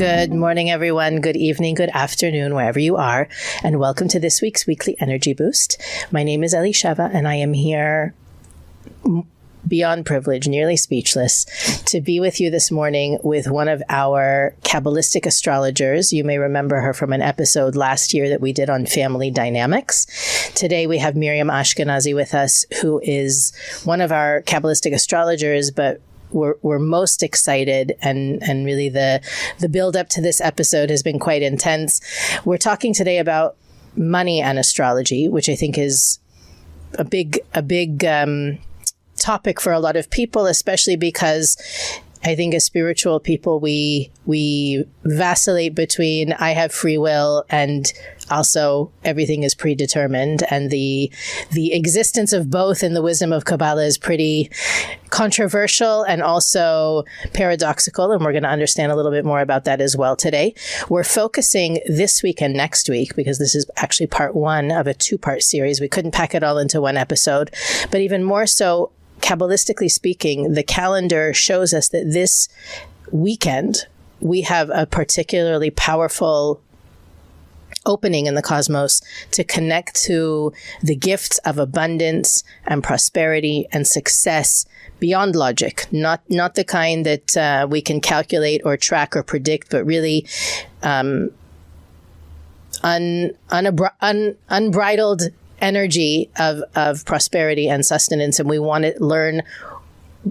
Good morning, everyone. Good evening, good afternoon, wherever you are. And welcome to this week's Weekly Energy Boost. My name is Elisheva, and I am here beyond privileged, nearly speechless, to be with you this morning with one of our Kabbalistic astrologers. You may remember her from an episode last year that we did on family dynamics. Today we have Miriam Ashkenazi with us, who is one of our Kabbalistic astrologers, but we're most excited, and really the build up to this episode has been quite intense. We're talking today about money and astrology, which I think is a big topic for a lot of people, especially because I think as spiritual people, we vacillate between I have free will and also everything is predetermined. And the existence of both in the wisdom of Kabbalah is pretty controversial and also paradoxical. And we're going to understand a little bit more about that as well today. We're focusing this week and next week, because this is actually part one of a two-part series. We couldn't pack it all into one episode, but even more so, Kabbalistically speaking, the calendar shows us that this weekend we have a particularly powerful opening in the cosmos to connect to the gifts of abundance and prosperity and success beyond logic, not the kind that we can calculate or track or predict, but really unbridled energy of prosperity and sustenance. And we want to learn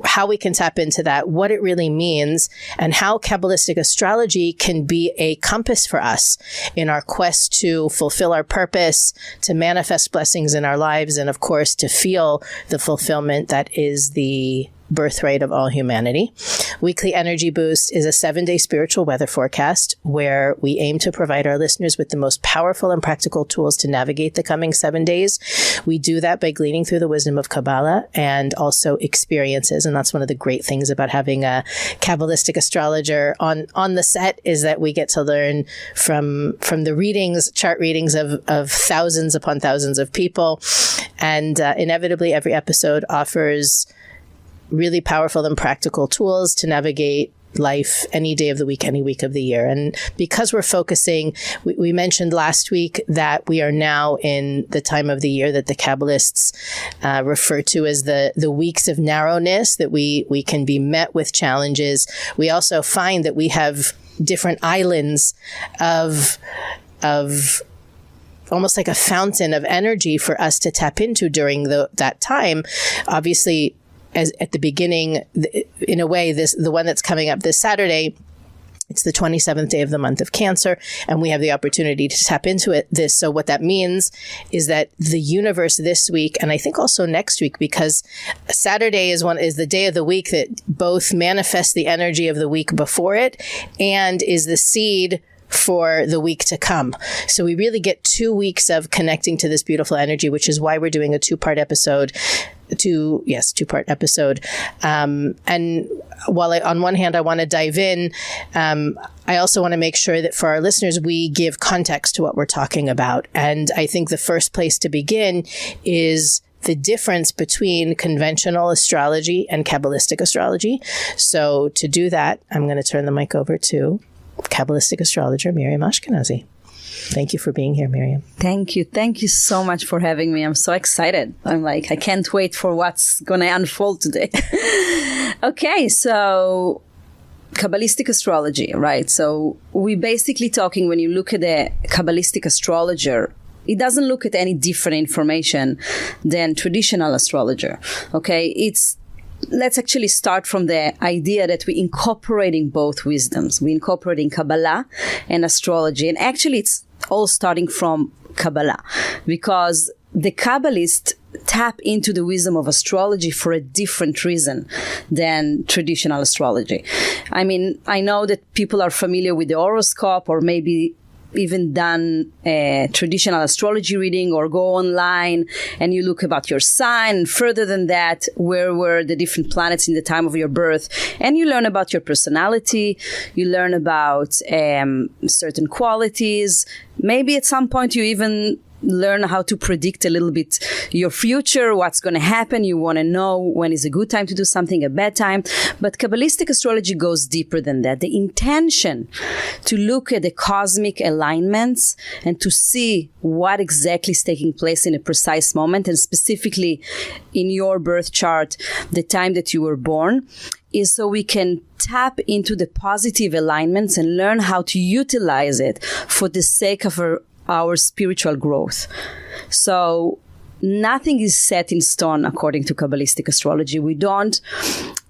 how we can tap into that, what it really means, and how Kabbalistic astrology can be a compass for us in our quest to fulfill our purpose, to manifest blessings in our lives, and of course, to feel the fulfillment that is the birthright of all humanity. Weekly Energy Boost is a 7-day spiritual weather forecast where we aim to provide our listeners with the most powerful and practical tools to navigate the coming 7 days. We do that by gleaning through the wisdom of Kabbalah and also experiences. And that's one of the great things about having a Kabbalistic astrologer on the set, is that we get to learn from the readings, chart readings of thousands upon thousands of people. And inevitably, every episode offers really powerful and practical tools to navigate life any day of the week, any week of the year. And because we're focusing, we mentioned last week that we are now in the time of the year that the Kabbalists refer to as the weeks of narrowness, that we can be met with challenges. We also find that we have different islands of almost like a fountain of energy for us to tap into during that time. Obviously, as at the beginning, in a way, the one that's coming up this Saturday, it's the 27th day of the month of Cancer, and we have the opportunity to tap into this. So what that means is that the universe this week, and I think also next week, because Saturday is the day of the week that both manifests the energy of the week before it and is the seed for the week to come. So we really get 2 weeks of connecting to this beautiful energy, which is why we're doing a two-part episode. Two-part episode. And while on one hand, I want to dive in, I also want to make sure that for our listeners, we give context to what we're talking about. And I think the first place to begin is the difference between conventional astrology and Kabbalistic astrology. So to do that, I'm going to turn the mic over to Kabbalistic astrologer Miriam Ashkenazi. Thank you for being here, Miriam. Thank you. Thank you so much for having me. I'm so excited. I can't wait for what's going to unfold today. Okay, so Kabbalistic astrology, right? So we basically talking, when you look at a Kabbalistic astrologer, it doesn't look at any different information than traditional astrologer. Okay, let's actually start from the idea that we're incorporating both wisdoms. We're incorporating Kabbalah and astrology. And actually, it's all starting from Kabbalah, because the Kabbalists tap into the wisdom of astrology for a different reason than traditional astrology. I mean, I know that people are familiar with the horoscope, or maybe even done a traditional astrology reading, or go online and you look about your sign, and further than that, where were the different planets in the time of your birth, and you learn about your personality, you learn about certain qualities. Maybe at some point you even learn how to predict a little bit your future, what's going to happen. You want to know when is a good time to do something, a bad time. But Kabbalistic astrology goes deeper than that. The intention to look at the cosmic alignments and to see what exactly is taking place in a precise moment, and specifically in your birth chart, the time that you were born, is so we can tap into the positive alignments and learn how to utilize it for the sake of our spiritual growth. So nothing is set in stone according to Kabbalistic astrology. We don't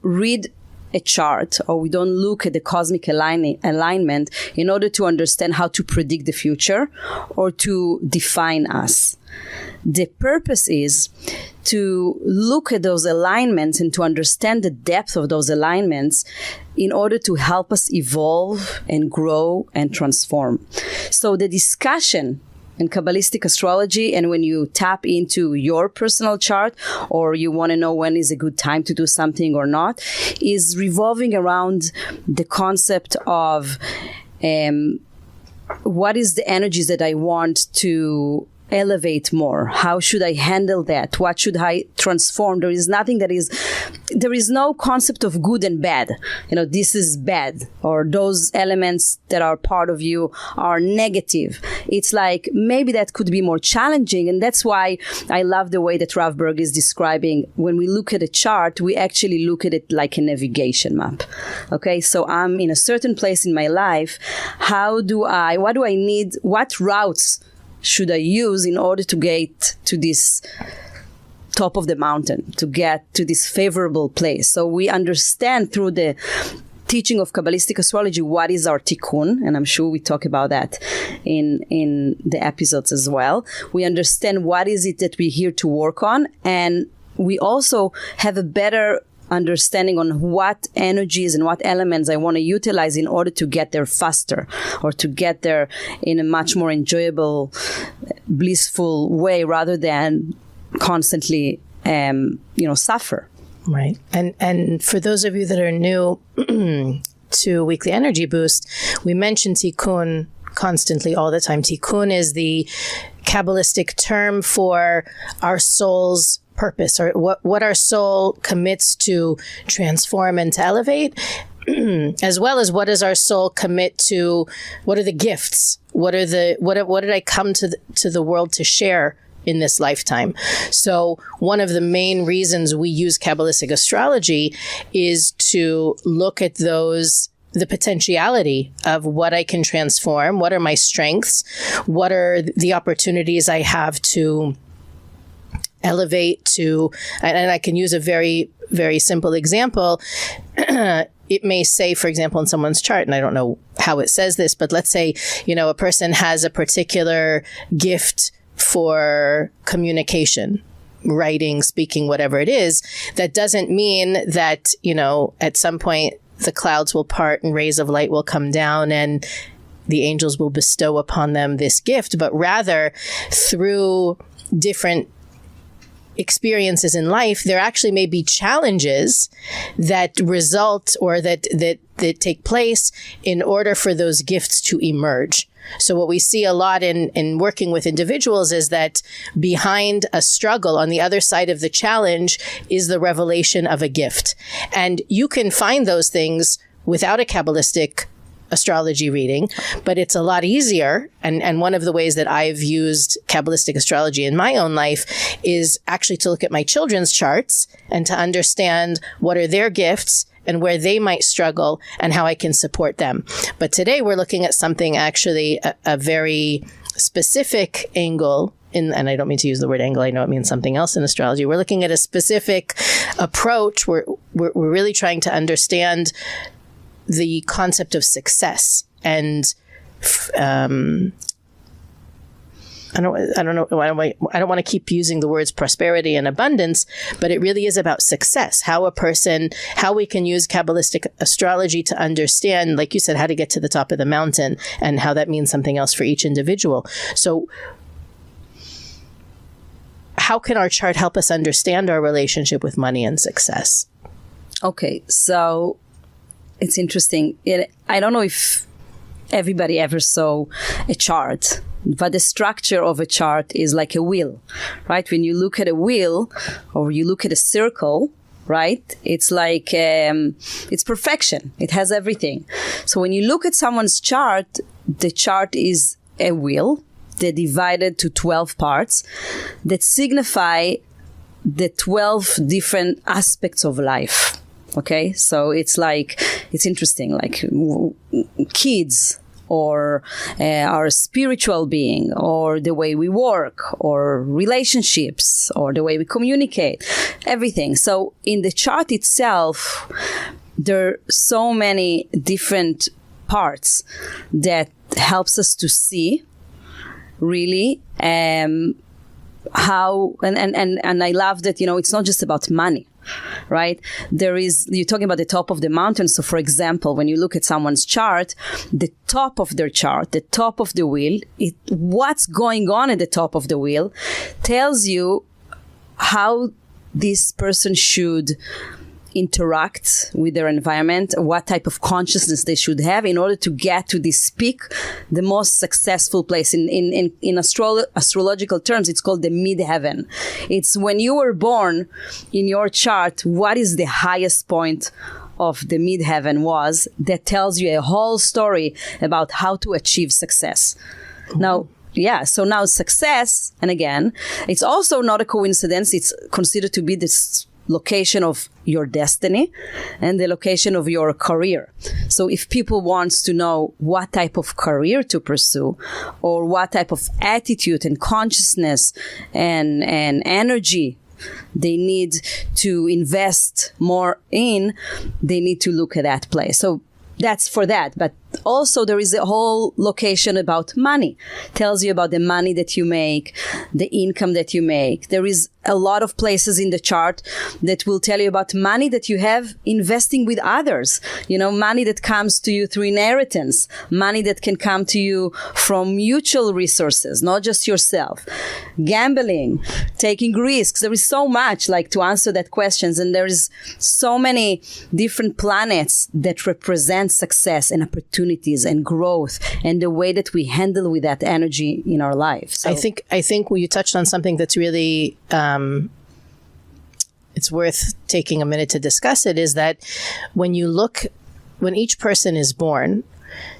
read a chart, or we don't look at the cosmic alignment in order to understand how to predict the future or to define us. The purpose is to look at those alignments and to understand the depth of those alignments in order to help us evolve and grow and transform. So the discussion in Kabbalistic astrology, and when you tap into your personal chart, or you want to know when is a good time to do something or not, is revolving around the concept of what is the energies that I want to elevate more? How should I handle that? What should I transform? There is no concept of good and bad. This is bad, or those elements that are part of you are negative. It's like maybe that could be more challenging. And that's why I love the way that Rav Berg is describing. When we look at a chart, we actually look at it like a navigation map. Okay. So I'm in a certain place in my life. What do I need? What routes should I use in order to get to this top of the mountain, to get to this favorable place? So we understand through the teaching of Kabbalistic astrology what is our tikkun, and I'm sure we talk about that in the episodes as well. We understand what is it that we're here to work on, and we also have a better understanding on what energies and what elements I want to utilize in order to get there faster, or to get there in a much more enjoyable, blissful way, rather than constantly, suffer. Right. And for those of you that are new to Weekly Energy Boost, we mention tikkun constantly all the time. Tikkun is the Kabbalistic term for our soul's purpose, or what our soul commits to transform and to elevate, as well as what does our soul commit to, what are the gifts, what did I come to the world to share in this lifetime. So one of the main reasons we use Kabbalistic astrology is to look at the potentiality of what I can transform, what are my strengths, what are the opportunities I have to elevate and I can use a very, very simple example. It may say, for example, in someone's chart, and I don't know how it says this, but let's say, a person has a particular gift for communication, writing, speaking, whatever it is. That doesn't mean that, at some point the clouds will part and rays of light will come down and the angels will bestow upon them this gift, but rather through different experiences in life, there actually may be challenges that result or that take place in order for those gifts to emerge. So what we see a lot in working with individuals is that behind a struggle, on the other side of the challenge, is the revelation of a gift. And you can find those things without a Kabbalistic astrology reading, but it's a lot easier. And one of the ways that I've used Kabbalistic astrology in my own life is actually to look at my children's charts and to understand what are their gifts and where they might struggle and how I can support them. But today we're looking at something actually a very specific angle. And I don't mean to use the word angle. I know it means something else in astrology. We're looking at a specific approach. We're really trying to understand the concept of success, and I don't want to keep using the words prosperity and abundance, but it really is about success. How we can use Kabbalistic astrology to understand, like you said, how to get to the top of the mountain, and how that means something else for each individual. So how can our chart help us understand our relationship with money and success? Okay, so it's interesting. I don't know if everybody ever saw a chart but the structure of a chart is like a wheel, right? When you look at a wheel or you look at a circle, right? It's like, it's perfection. It has everything. So when you look at someone's chart, the chart is a wheel. They're divided to 12 parts that signify the 12 different aspects of life. Okay, so it's like, it's interesting, like kids, or our spiritual being, or the way we work, or relationships, or the way we communicate, everything. So in the chart itself, there are so many different parts that helps us to see really how, and I love that, it's not just about money. Right? You're talking about the top of the mountain. So for example, when you look at someone's chart, the top of their chart, the top of the wheel, what's going on at the top of the wheel tells you how this person should interact with their environment, what type of consciousness they should have in order to get to this peak, the most successful place. In astrological terms, it's called the Midheaven. It's when you were born in your chart, what is the highest point of the Midheaven was, that tells you a whole story about how to achieve success. Now, so now success, and again, it's also not a coincidence, it's considered to be this location of your destiny and the location of your career. So if people wants to know what type of career to pursue, or what type of attitude and consciousness and energy they need to invest more in, they need to look at that place. So that's for that. But also there is a whole location about money. Tells you about the money that you make, the income that you make. There is a lot of places in the chart that will tell you about money that you have investing with others. Money that comes to you through inheritance, money that can come to you from mutual resources, not just yourself. Gambling, taking risks. There is so much to answer that questions. And there is so many different planets that represent success and opportunities and growth and the way that we handle with that energy in our life. So I think you touched on something that's really it's worth taking a minute to discuss. It is that when each person is born,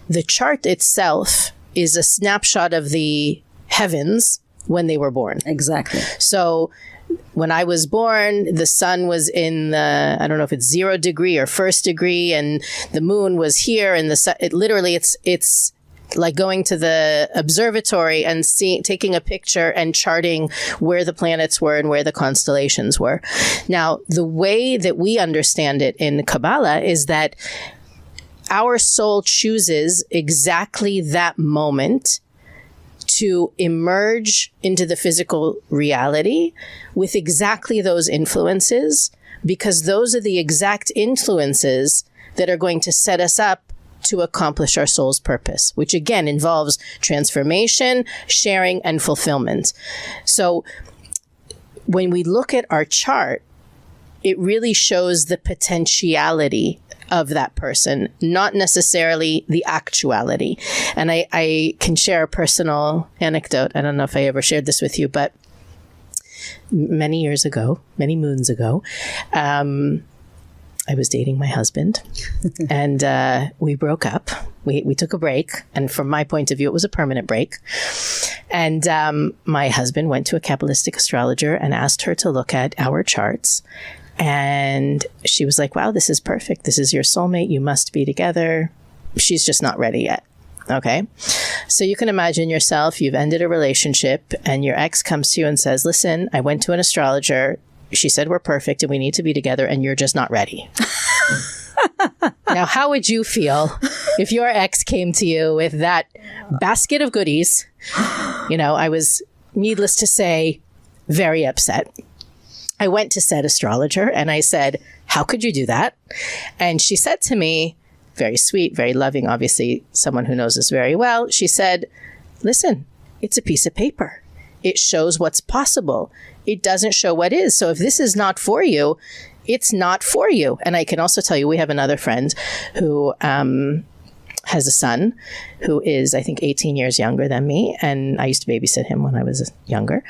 the chart itself is a snapshot of the heavens when they were born. Exactly. So when I was born, the sun was in the, I don't know if it's 0 degree or 1st degree, and the moon was here, and it's like going to the observatory and taking a picture and charting where the planets were and where the constellations were. Now, the way that we understand it in Kabbalah is that our soul chooses exactly that moment to emerge into the physical reality with exactly those influences, because those are the exact influences that are going to set us up to accomplish our soul's purpose, which again involves transformation, sharing, and fulfillment. So when we look at our chart, it really shows the potentiality of that person, not necessarily the actuality. And I can share a personal anecdote. I don't know if I ever shared this with you, but many moons ago, I was dating my husband and we broke up. We took a break. And from my point of view, it was a permanent break. And my husband went to a Kabbalistic astrologer and asked her to look at our charts. And she was like, wow, this is perfect. This is your soulmate. You must be together. She's just not ready yet. Okay. So you can imagine yourself, you've ended a relationship and your ex comes to you and says, listen, I went to an astrologer. She said we're perfect and we need to be together and you're just not ready. Now, how would you feel if your ex came to you with that basket of goodies? I was, needless to say, very upset. I went to said astrologer and I said, how could you do that? And she said to me, very sweet, very loving, obviously someone who knows us very well. She said, listen, it's a piece of paper. It shows what's possible. It doesn't show what is. So if this is not for you, it's not for you. And I can also tell you, we have another friend who has a son who is, I think, 18 years younger than me. And I used to babysit him when I was younger.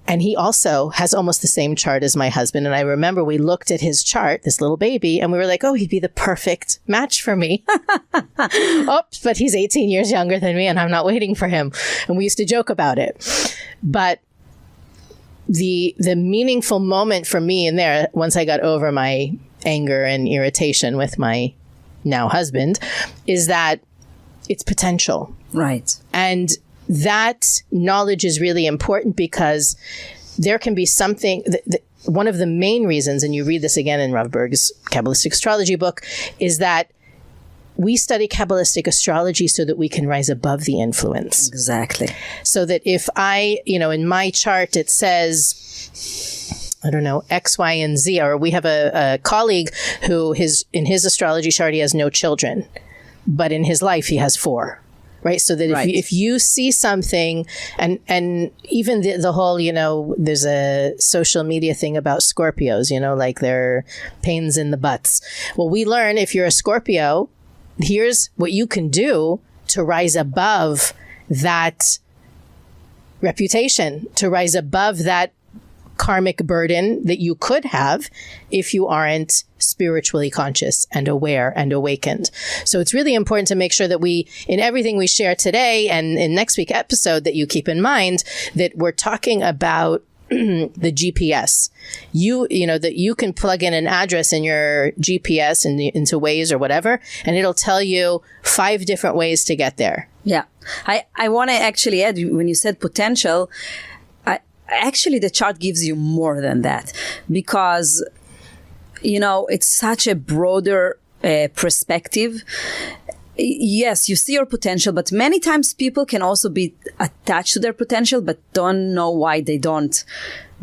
And he also has almost the same chart as my husband. And I remember we looked at his chart, this little baby, and we were like, oh, he'd be the perfect match for me. Oops, but he's 18 years younger than me and I'm not waiting for him. And we used to joke about it. But the meaningful moment for me in there, once I got over my anger and irritation with my now husband, is that it's potential. Right. And that knowledge is really important because there can be something, one of the main reasons, and you read this again in Rav Berg's Kabbalistic Astrology book, is that we study Kabbalistic astrology so that we can rise above the influence. Exactly. So that if I, in my chart, it says, I don't know, X, Y, and Z, or we have a colleague who in his astrology chart, he has no children, but in his life, he has 4. Right. So that if you see something and even the whole, there's a social media thing about Scorpios, like they're pains in the butts. Well, we learn if you're a Scorpio, here's what you can do to rise above that reputation, to rise above that karmic burden that you could have if you aren't spiritually conscious and aware and awakened. So it's really important to make sure that in everything we share today and in next week's episode, that you keep in mind that we're talking about the GPS. That you can plug in an address in your GPS into Waze or whatever, and it'll tell you 5 different ways to get there. Yeah. I want to actually add, when you said potential, actually, the chart gives you more than that because, it's such a broader perspective. Yes, you see your potential, but many times people can also be attached to their potential, but don't know why they don't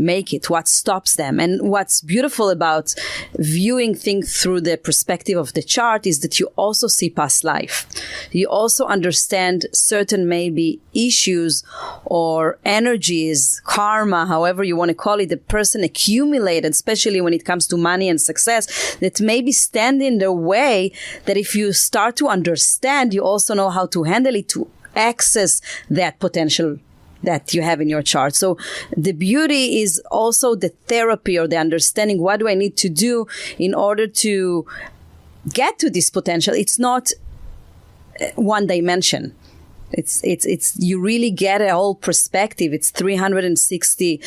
make it, what stops them. And what's beautiful about viewing things through the perspective of the chart is that you also see past life. You also understand certain maybe issues or energies, karma, however you want to call it, the person accumulated, especially when it comes to money and success, that maybe stand in the way, that if you start to understand, you also know how to handle it, to access that potential that you have in your chart. So the beauty is also the therapy or the understanding, what do I need to do in order to get to this potential? It's not one dimension. It's you really get a whole perspective. It's 360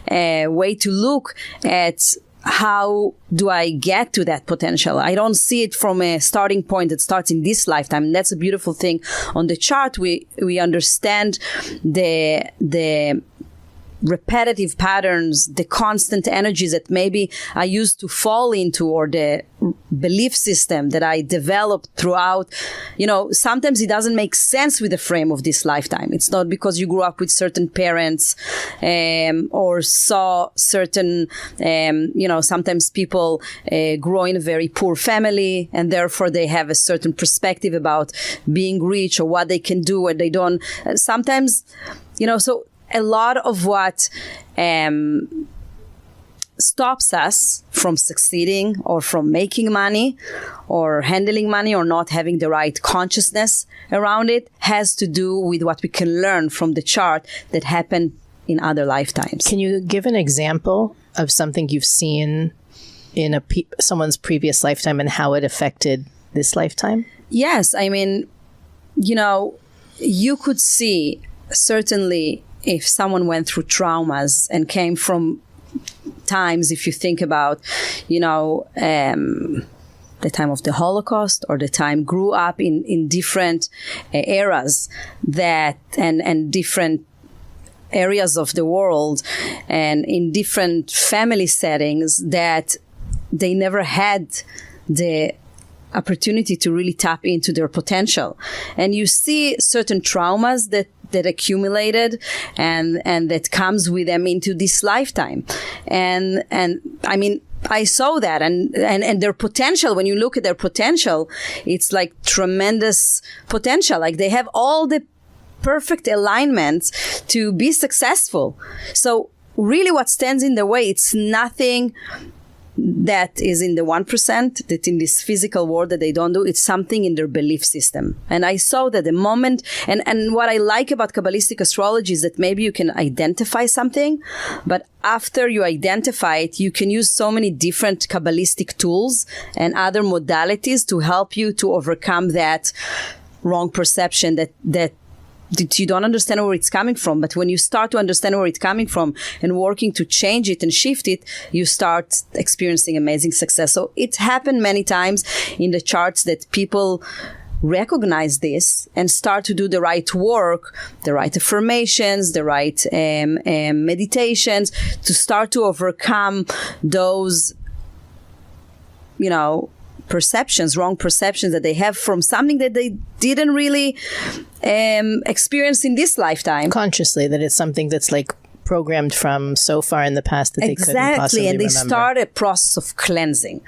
way to look at how do I get to that potential? I don't see it from a starting point that starts in this lifetime. And that's a beautiful thing. On the chart, we understand the repetitive patterns, the constant energies that maybe I used to fall into, or the belief system that I developed throughout. Sometimes it doesn't make sense with the frame of this lifetime. It's not because you grew up with certain parents or saw certain, sometimes people grow in a very poor family and therefore they have a certain perspective about being rich or what they can do, what they don't. Sometimes, so a lot of what stops us from succeeding or from making money or handling money or not having the right consciousness around it has to do with what we can learn from the chart that happened in other lifetimes. Can you give an example of something you've seen in someone's previous lifetime and how it affected this lifetime? Yes. I mean, you could see certainly if someone went through traumas and came from times, if you think about, the time of the Holocaust or the time grew up in different eras and different areas of the world and in different family settings, that they never had the opportunity to really tap into their potential. And you see certain traumas that accumulated and that comes with them into this lifetime. And I mean, I saw that and their potential, when you look at their potential, it's like tremendous potential. Like they have all the perfect alignments to be successful. So really what stands in the way, it's nothing that is in the 1%, that in this physical world that they don't do, it's something in their belief system. And I saw that the moment, and what I like about Kabbalistic astrology is that maybe you can identify something, but after you identify it, you can use so many different Kabbalistic tools and other modalities to help you to overcome that wrong perception that you don't understand where it's coming from. But when you start to understand where it's coming from and working to change it and shift it, you start experiencing amazing success. So it happened many times in the charts that people recognize this and start to do the right work, the right affirmations, the right meditations to start to overcome those, wrong perceptions that they have from something that they didn't really experience in this lifetime. Consciously, that it's something that's like programmed from so far in the past that they couldn't possibly and they remember. start a process of cleansing.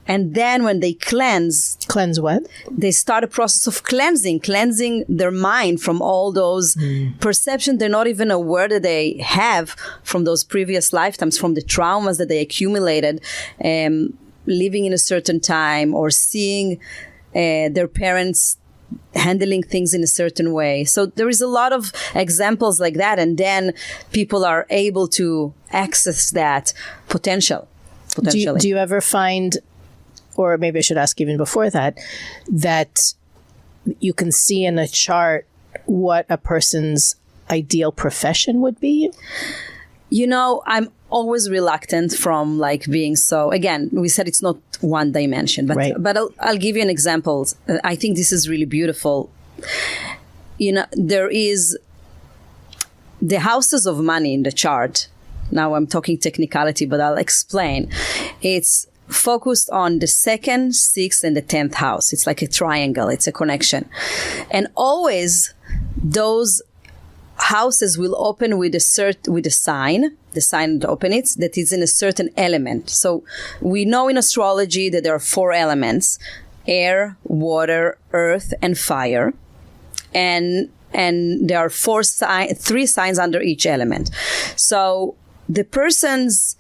And then when they cleanse what? They start a process of cleansing their mind from all those perceptions they're not even aware that they have from those previous lifetimes, from the traumas that they accumulated, living in a certain time or seeing their parents handling things in a certain way. So there is a lot of examples like that, and then people are able to access that potentially. Do you ever find, or maybe I should ask even before that you can see in a chart what a person's ideal profession would be? I'm always reluctant from being so, again, we said it's not one dimension, but right. But I'll give you an example. I think this is really beautiful. There is the houses of money in the chart. Now I'm talking technicality, but I'll explain. It's focused on the 2nd, 6th, and the 10th house. It's like a triangle. It's a connection. And always those houses will open with a sign, the sign that opens it, that is in a certain element. So we know in astrology that there are 4 elements: air, water, earth, and fire. And there are 3 signs under each element. So the person's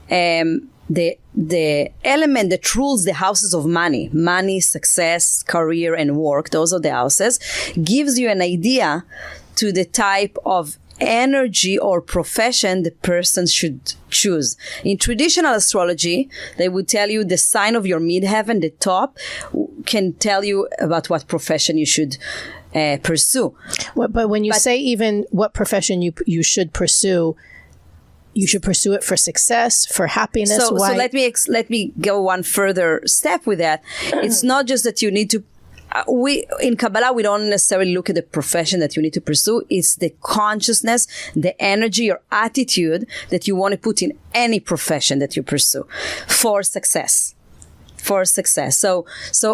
the element that rules the houses of money, success, career, and work, those are the houses, gives you an idea to the type of energy or profession the person should choose. In traditional astrology, they would tell you the sign of your midheaven, the top, can tell you about what profession you should pursue. But when you say even what profession you should pursue, you should pursue it for success, for happiness. So let me go one further step with that. It's not just that you need to. In Kabbalah, we don't necessarily look at the profession that you need to pursue. It's the consciousness, the energy, your attitude that you want to put in any profession that you pursue for success. So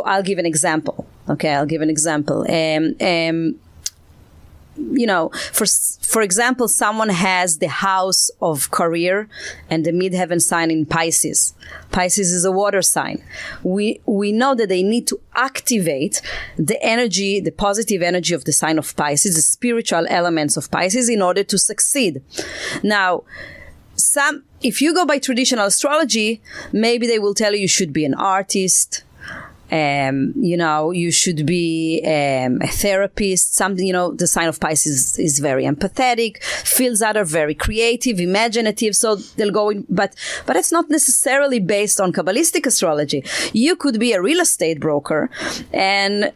I'll give an example. Okay, I'll give an example. For example, someone has the house of career and the midheaven sign in Pisces. Pisces is a water sign. We know that they need to activate the energy, the positive energy of the sign of Pisces, the spiritual elements of Pisces, in order to succeed. Now, if you go by traditional astrology, maybe they will tell you should be an artist. You should be a therapist. Something, the sign of Pisces is very empathetic. Fields that are very creative, imaginative. So they'll go in, but it's not necessarily based on Kabbalistic astrology. You could be a real estate broker and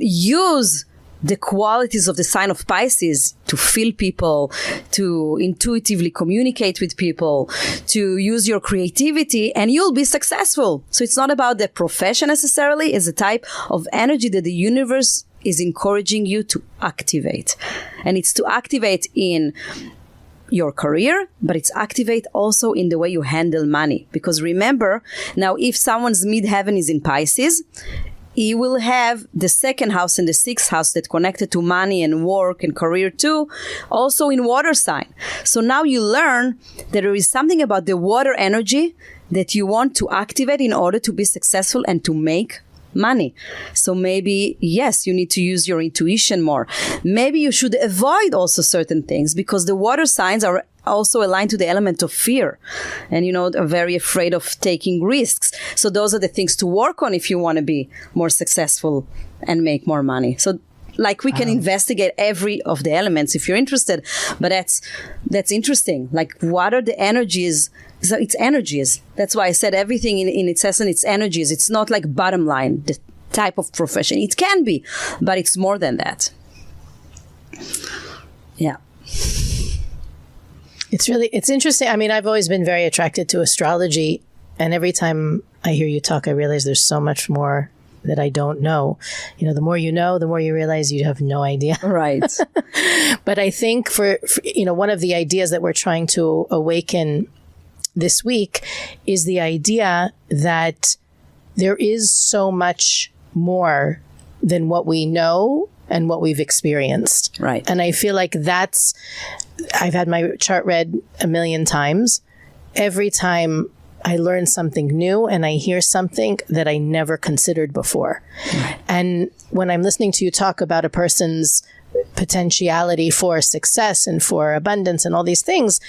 use the qualities of the sign of Pisces to feel people, to intuitively communicate with people, to use your creativity, and you'll be successful. So it's not about the profession necessarily. It's a type of energy that the universe is encouraging you to activate. And it's to activate in your career, but it's activate also in the way you handle money. Because remember, now if someone's midheaven is in Pisces, he will have the 2nd house and the 6th house that connected to money and work and career too, also in water sign. So now you learn that there is something about the water energy that you want to activate in order to be successful and to make money. So maybe, yes, you need to use your intuition more. Maybe you should avoid also certain things because the water signs are also aligned to the element of fear. And, are very afraid of taking risks. So those are the things to work on if you want to be more successful and make more money. So we can investigate every of the elements if you're interested. But that's interesting. What are the energies? So it's energies. That's why I said everything in its essence, it's energies. It's not like bottom line, the type of profession. It can be, but it's more than that. Yeah. It's interesting. I mean, I've always been very attracted to astrology. And every time I hear you talk, I realize there's so much more that I don't know. The more you know, the more you realize you have no idea. Right. But I think for one of the ideas that we're trying to awaken this week is the idea that there is so much more than what we know and what we've experienced. Right. And I feel like I've had my chart read 1 million times. Every time I learn something new and I hear something that I never considered before. Right. And when I'm listening to you talk about a person's potentiality for success and for abundance and all these things,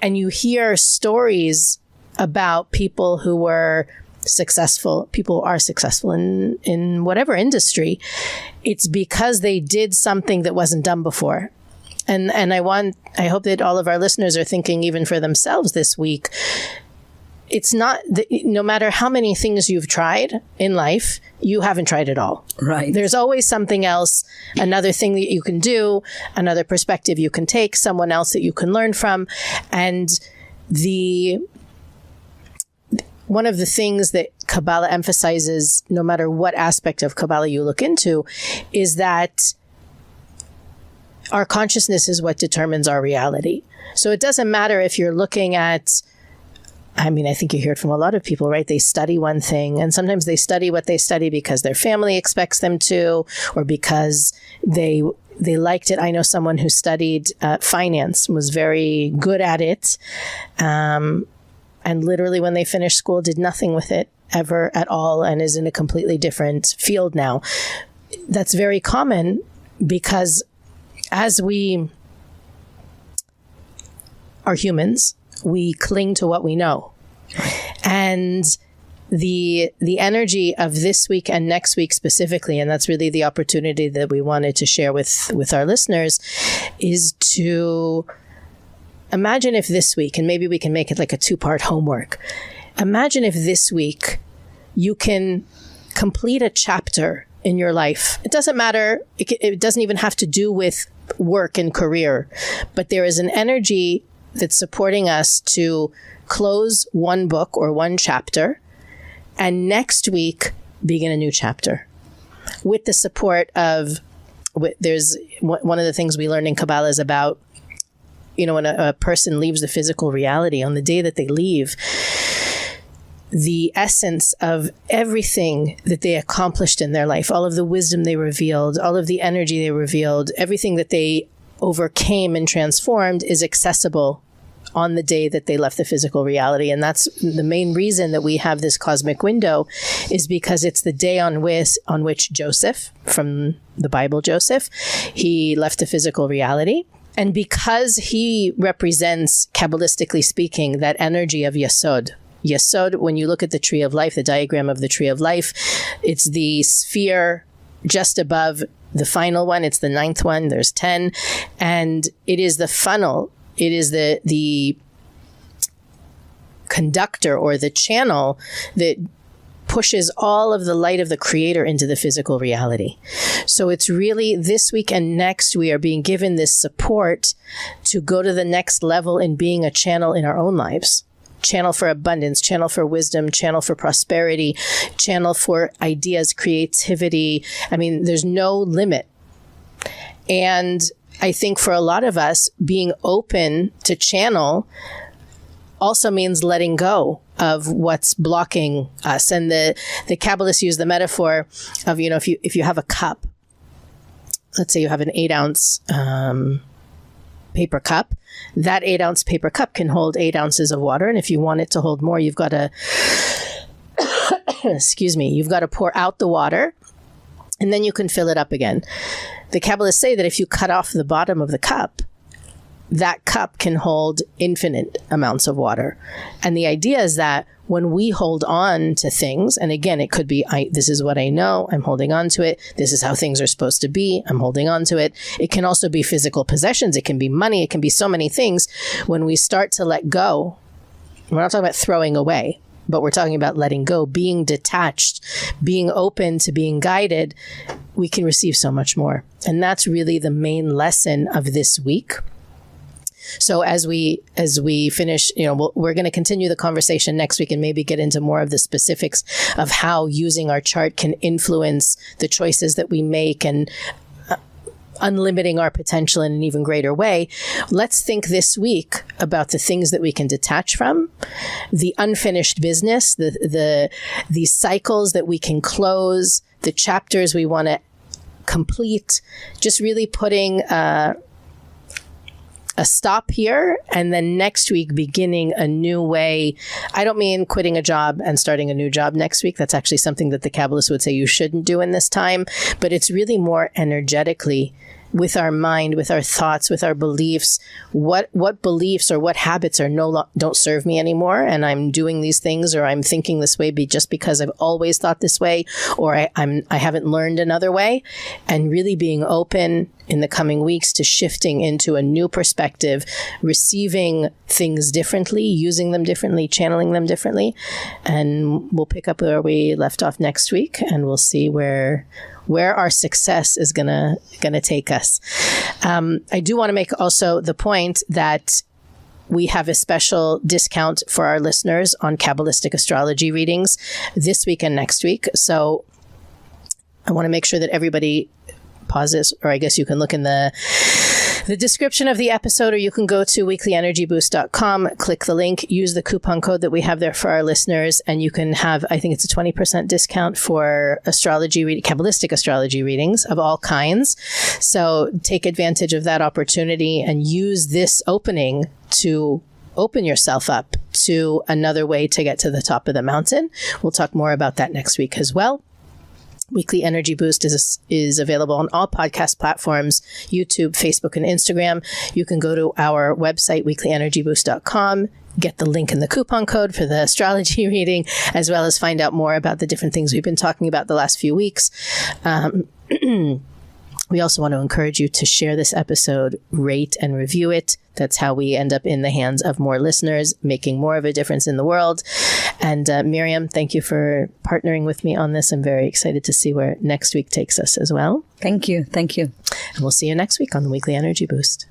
and you hear stories about people who were successful, people who are successful in whatever industry, it's because they did something that wasn't done before. And I hope that all of our listeners are thinking even for themselves this week, it's not, no matter how many things you've tried in life, you haven't tried it all. Right. There's always something else, another thing that you can do, another perspective you can take, someone else that you can learn from. And one of the things that Kabbalah emphasizes, no matter what aspect of Kabbalah you look into, is that our consciousness is what determines our reality. So it doesn't matter if you're looking at, I think you hear it from a lot of people, right? They study one thing, and sometimes they study what they study because their family expects them to, or because they liked it. I know someone who studied finance, was very good at it, and literally when they finished school did nothing with it ever at all and is in a completely different field now. That's very common because as we are humans, we cling to what we know. And the energy of this week and next week specifically, and that's really the opportunity that we wanted to share with our listeners, is to imagine if this week, and maybe we can make it like a 2-part homework. Imagine if this week you can complete a chapter in your life. It doesn't matter. It doesn't even have to do with work and career, but there is an energy that's supporting us to close one book or one chapter and next week begin a new chapter with the support of, there's one of the things we learned in Kabbalah is about, when a person leaves the physical reality, on the day that they leave, the essence of everything that they accomplished in their life, all of the wisdom they revealed, all of the energy they revealed, everything that they overcame and transformed is accessible on the day that they left the physical reality. And that's the main reason that we have this cosmic window, is because it's the day on which Joseph, from the Bible Joseph, he left the physical reality. And because he represents, Kabbalistically speaking, that energy of Yesod. Yesod, when you look at the tree of life, the diagram of the tree of life, it's the sphere just above the final one. It's the 9th one. There's 10. And it is the funnel. It is the conductor or the channel that pushes all of the light of the Creator into the physical reality. So it's really this week and next, we are being given this support to go to the next level in being a channel in our own lives. Channel for abundance, channel for wisdom, channel for prosperity, channel for ideas, creativity. I mean, there's no limit. And I think for a lot of us, being open to channel also means letting go of what's blocking us. And the Kabbalists use the metaphor of, if you have a cup, let's say you have an 8-ounce paper cup, that 8-ounce paper cup can hold 8 ounces of water. And if you want it to hold more, you've got to, you've got to pour out the water and then you can fill it up again. The Kabbalists say that if you cut off the bottom of the cup, that cup can hold infinite amounts of water. And the idea is that when we hold on to things, and again, it could be, this is what I know, I'm holding on to it. This is how things are supposed to be, I'm holding on to it. It can also be physical possessions. It can be money. It can be so many things. When we start to let go, we're not talking about throwing away, but we're talking about letting go, being detached, being open to being guided, we can receive so much more. And that's really the main lesson of this week. So as we finish, we're going to continue the conversation next week and maybe get into more of the specifics of how using our chart can influence the choices that we make and unlimiting our potential in an even greater way. Let's think this week about the things that we can detach from, the unfinished business, the cycles that we can close, the chapters we want to complete, just really putting a stop here, and then next week beginning a new way. I don't mean quitting a job and starting a new job next week. That's actually something that the Kabbalists would say you shouldn't do in this time, but it's really more energetically with our mind, with our thoughts, with our beliefs, what beliefs or what habits are don't serve me anymore, and I'm doing these things, or I'm thinking this way just because I've always thought this way, or I haven't learned another way, and really being open in the coming weeks to shifting into a new perspective, receiving things differently, using them differently, channeling them differently, and we'll pick up where we left off next week, and we'll see where our success is gonna take us. I do want to make also the point that we have a special discount for our listeners on Kabbalistic astrology readings this week and next week. So I want to make sure that everybody pauses, or I guess you can look in the description of the episode, or you can go to weeklyenergyboost.com, click the link, use the coupon code that we have there for our listeners, and you can have, I think it's a 20% discount for Kabbalistic astrology readings of all kinds. So take advantage of that opportunity and use this opening to open yourself up to another way to get to the top of the mountain. We'll talk more about that next week as well. Weekly Energy Boost is available on all podcast platforms, YouTube, Facebook, and Instagram. You can go to our website, weeklyenergyboost.com, get the link and the coupon code for the astrology reading, as well as find out more about the different things we've been talking about the last few weeks. We also want to encourage you to share this episode, rate and review it. That's how we end up in the hands of more listeners, making more of a difference in the world. And Miriam, thank you for partnering with me on this. I'm very excited to see where next week takes us as well. Thank you. Thank you. And we'll see you next week on the Weekly Energy Boost.